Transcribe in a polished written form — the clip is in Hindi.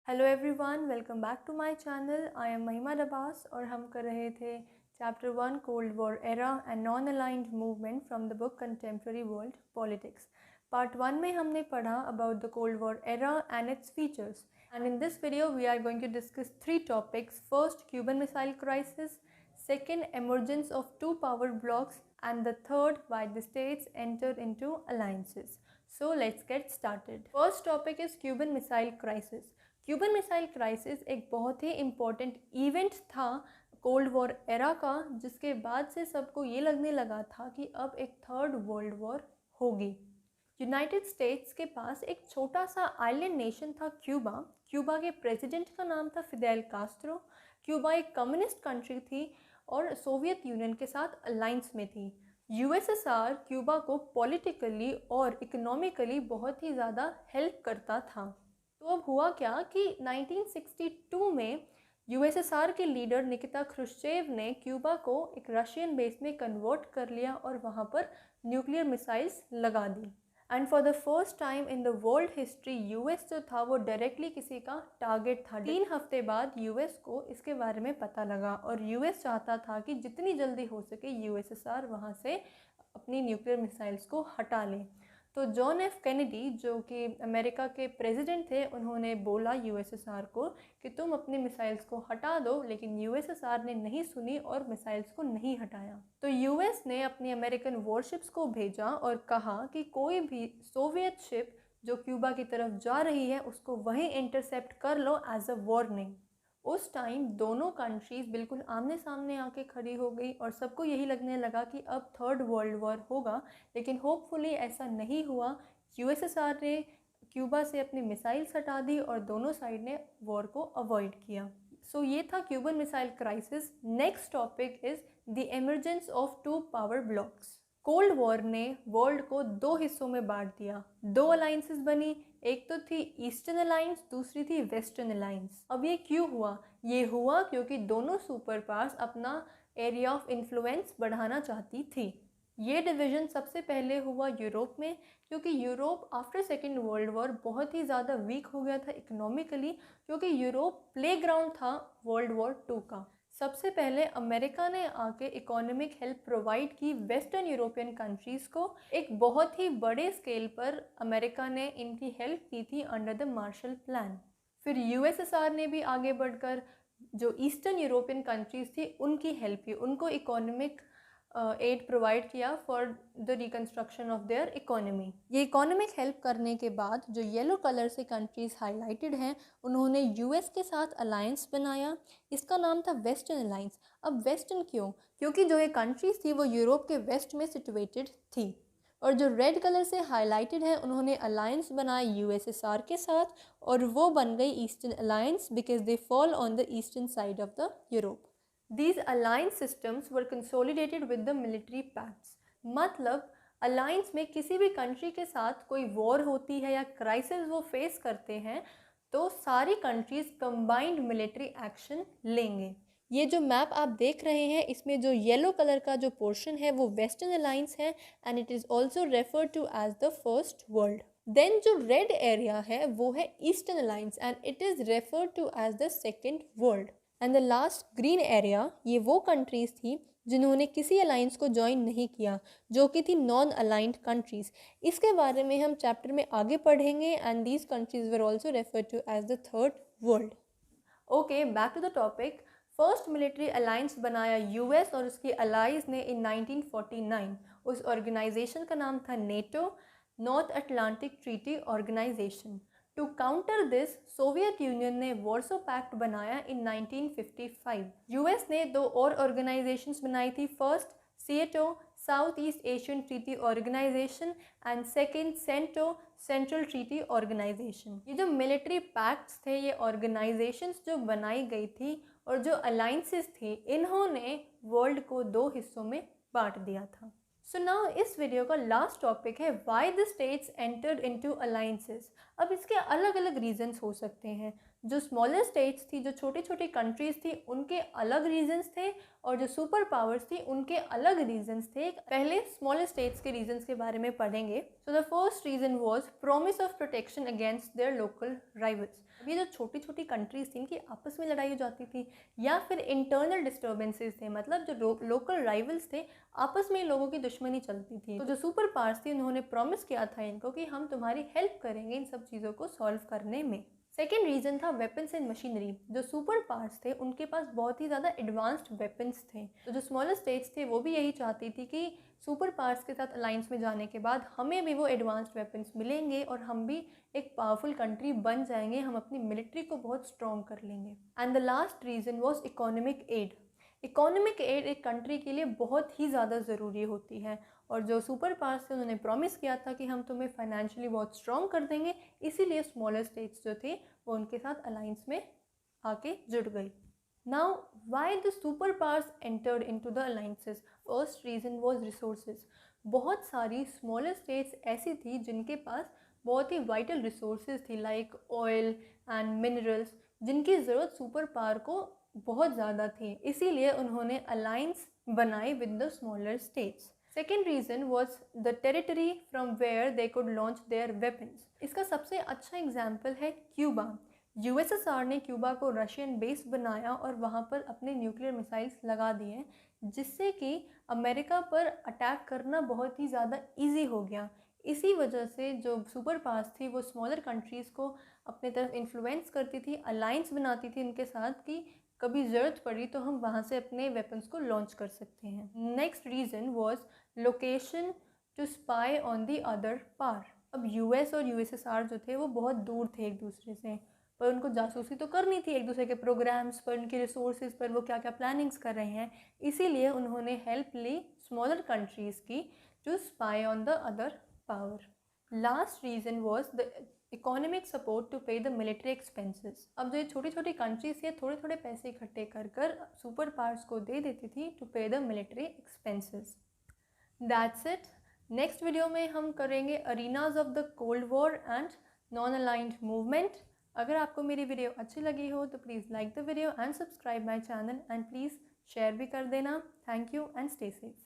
Hello everyone, welcome back to my channel. I am Mahima Abbas और हम कर रहे थे chapter 1 cold war era and non aligned movement from the book contemporary world politics. Part 1 में हमने पढ़ा about the cold war era and its features, and in this video we are going to discuss 3 topics. First, Cuban missile crisis, second, emergence of two power blocks, and the third, why the states entered into alliances. So let's get started. First topic is Cuban Missile Crisis. Cuban missile crisis एक बहुत ही इम्पॉर्टेंट इवेंट था कोल्ड वॉर एरा का, जिसके बाद से सबको ये लगने लगा था कि अब एक थर्ड वर्ल्ड वॉर होगी। यूनाइटेड स्टेट्स के पास एक छोटा सा आइलैंड नेशन था क्यूबा। क्यूबा के प्रेसिडेंट का नाम था फिदेल कास्ट्रो। क्यूबा एक कम्युनिस्ट कंट्री थी और सोवियत यूनियन के साथ अलायंस में थी। यूएसएसआर क्यूबा को पॉलिटिकली और इकोनॉमिकली बहुत ही ज़्यादा हेल्प करता था। तो अब हुआ क्या कि 1962 में यूएसएसआर के लीडर निकिता ख्रुश्चेव ने क्यूबा को एक रशियन बेस में कन्वर्ट कर लिया और वहाँ पर न्यूक्लियर मिसाइल्स लगा दी। And for the first time in the world history US जो था वो डायरेक्टली किसी का टारगेट था। 3 हफ्ते बाद यूएस को इसके बारे में पता लगा और यूएस चाहता था कि जितनी जल्दी हो सके यूएसएसआर वहाँ से अपनी न्यूक्लियर मिसाइल्स को हटा ले। तो जॉन एफ कैनेडी जो कि अमेरिका के प्रेसिडेंट थे, उन्होंने बोला यूएसएसआर को कि तुम अपनी मिसाइल्स को हटा दो, लेकिन यूएसएसआर ने नहीं सुनी और मिसाइल्स को नहीं हटाया। तो यूएस ने अपनी अमेरिकन वॉरशिप्स को भेजा और कहा कि कोई भी सोवियत शिप जो क्यूबा की तरफ जा रही है उसको वहीं इंटरसेप्ट कर लो एज अ वार्निंग। उस टाइम दोनों कंट्रीज़ बिल्कुल आमने सामने आके खड़ी हो गई और सबको यही लगने लगा कि अब थर्ड वर्ल्ड वॉर होगा, लेकिन होपफुली ऐसा नहीं हुआ। यूएसएसआर ने क्यूबा से अपनी मिसाइल्स हटा दी और दोनों साइड ने वॉर को अवॉइड किया। सो ये था Cuban missile crisis. Next topic is the emergence of two power blocs. Cold war ने वर्ल्ड को 2 हिस्सों में बांट दिया। 2 अलायंसेस बनी, एक तो थी ईस्टर्न अलायंस, दूसरी थी वेस्टर्न अलायंस। अब ये क्यों हुआ? ये हुआ क्योंकि दोनों सुपर पावर्स अपना एरिया ऑफ इन्फ्लुएंस बढ़ाना चाहती थी। ये डिवीज़न सबसे पहले हुआ यूरोप में, क्योंकि Europe after second world war बहुत ही ज़्यादा वीक हो गया था इकोनॉमिकली, क्योंकि यूरोप प्लेग्राउंड था वर्ल्ड वॉर 2 का। सबसे पहले अमेरिका ने आके इकोनॉमिक हेल्प प्रोवाइड की वेस्टर्न यूरोपियन कंट्रीज़ को। एक बहुत ही बड़े स्केल पर अमेरिका ने इनकी हेल्प की थी अंडर द मार्शल प्लान। फिर यूएसएसआर ने भी आगे बढ़कर जो ईस्टर्न यूरोपियन कंट्रीज़ थी उनकी हेल्प की, उनको इकोनॉमिक एड प्रोवाइड किया for the reconstruction of their economy. ये इकोनॉमिक हेल्प करने के बाद जो येलो कलर से कंट्रीज़ हाईलाइटेड हैं, उन्होंने यूएस के साथ अलायंस बनाया। इसका नाम था वेस्टर्न अलायंस। अब वेस्टर्न क्यों? क्योंकि जो ये कंट्रीज़ थी वो यूरोप के वेस्ट में सिचुएटेड थी। और जो रेड कलर से हाईलाइटेड है, उन्होंने अलायंस बनाया यूएसएसआर के साथ और वो बन गई eastern alliance because they fall on the eastern side of the Europe. These alliance systems were consolidated with the military pacts. मतलब अलायंस में किसी भी कंट्री के साथ कोई वॉर होती है या क्राइसिस वो फेस करते हैं तो सारी कंट्रीज़ कंबाइंड मिलिट्री एक्शन लेंगे। ये जो मैप आप देख रहे हैं, इसमें जो येलो कलर का जो पोर्शन है वो वेस्टर्न अलायंस है and it is also referred to as the first world. Then जो रेड एरिया है वो है eastern alliance and it is referred to as the second world. And the last green area, ये वो कंट्रीज़ थी जिन्होंने किसी अलायंस को ज्वाइन नहीं किया, जो कि थी नॉन अलाइंड कंट्रीज़। इसके बारे में हम चैप्टर में आगे पढ़ेंगे and these countries were also refer to as the third world. Okay, back to the topic. First military alliance बनाया यूएस और उसकी अलाइज ने इन 1949। उस ऑर्गेनाइजेशन का नाम था NATO, North Atlantic Treaty Organisation. To counter this, Soviet Union ने वॉर्सो पैक्ट बनाया इन 1955। यूएस ने 2 और ऑर्गेनाइजेशंस बनाई थी। First SEATO, South East Asian Treaty Organisation, and second CENTO, Central Treaty Organisation. ये जो मिलिट्री पैक्ट्स थे, ये ऑर्गेनाइजेशंस जो बनाई गई थी और जो अलायंसेस थी, इन्होंने वर्ल्ड को 2 हिस्सों में बांट दिया था। सो नाउ इस वीडियो का लास्ट टॉपिक है why the states entered into alliances. अब इसके अलग अलग रीजंस हो सकते हैं। जो स्मॉलर स्टेट्स थी, जो छोटी छोटी कंट्रीज़ थी, उनके अलग रीजंस थे और जो सुपर पावर्स थी उनके अलग रीजंस थे। पहले स्मॉलर स्टेट्स के रीजंस के बारे में पढ़ेंगे। So the first reason was promise of protection against their local rivals. ये जो छोटी छोटी कंट्रीज थी इनकी आपस में लड़ाई हो जाती थी, या फिर इंटरनल डिस्टर्बेंसेस थे, मतलब जो लोकल राइवल्स थे आपस में लोगों की दुश्मनी चलती थी। तो जो सुपर पावर्स थी उन्होंने प्रॉमिस किया था इनको कि हम तुम्हारी हेल्प करेंगे इन सब चीज़ों को सॉल्व करने में। सेकेंड रीज़न था वेपन्स एंड मशीनरी। जो सुपर पावर्स थे उनके पास बहुत ही ज़्यादा एडवांस्ड वेपन्स थे। तो जो स्मॉलर स्टेट्स थे वो भी यही चाहती थी कि सुपर पावर्स के साथ अलायंस में जाने के बाद हमें भी वो एडवांस्ड वेपन्स मिलेंगे और हम भी एक पावरफुल कंट्री बन जाएंगे, हम अपनी मिलिट्री को बहुत स्ट्रॉन्ग कर लेंगे। And the last reason was economic aid. Economic aid एक कंट्री के लिए बहुत ही ज़्यादा ज़रूरी होती है, और जो सुपर पावर्स थे उन्होंने प्रॉमिस किया था कि हम तुम्हें फाइनेंशियली बहुत स्ट्रॉन्ग कर देंगे, इसीलिए स्मॉलर स्टेट्स जो थे वो उनके साथ अलायंस में आके जुड़ गई। Now why the super powers entered into the alliances? First reason was resources. बहुत सारी स्मॉलर स्टेट्स ऐसी थी जिनके पास बहुत ही वाइटल रिसोर्सेज थी, लाइक ऑयल एंड मिनरल्स, जिनकी ज़रूरत सुपर पावर को बहुत ज़्यादा थी, इसीलिए उन्होंने अलायंस बनाई with the smaller states. Second reason was the territory from where they could launch their weapons. इसका सबसे अच्छा एग्जाम्पल है क्यूबा। यूएसएसआर ने क्यूबा को रशियन बेस बनाया और वहाँ पर अपने न्यूक्लियर मिसाइल्स लगा दिए, जिससे कि अमेरिका पर अटैक करना बहुत ही ज़्यादा ईजी हो गया। इसी वजह से जो सुपर पावर्स थी वो स्मॉलर कंट्रीज़ को अपने तरफ इन्फ्लुएंस करती थी, अलायंस बनाती थी उनके साथ कि कभी ज़रूरत पड़ी तो हम वहाँ से अपने वेपन्स को लॉन्च कर सकते हैं। Next reason was location to spy on the other power. अब यूएस और यूएसएसआर जो थे वो बहुत दूर थे एक दूसरे से, पर उनको जासूसी तो करनी थी एक दूसरे के प्रोग्राम्स पर, उनके रिसोर्सेज पर, वो क्या क्या प्लानिंग्स कर रहे हैं, इसीलिए उन्होंने हेल्प ली स्मॉलर कंट्रीज़ की to spy on the other power. Last reason was the economic support to pay the military expenses. अब जो छोटी छोटी कंट्रीज थी थोड़े थोड़े पैसे इकट्ठे कर कर सुपर पावर्स को दे देती थी to pay the military expenses. That's it. Next video में हम करेंगे arenas of the cold war and non aligned movement. अगर आपको मेरी वीडियो अच्छी लगी हो तो please like the video and subscribe my channel, and please share भी कर देना। Thank you and stay safe.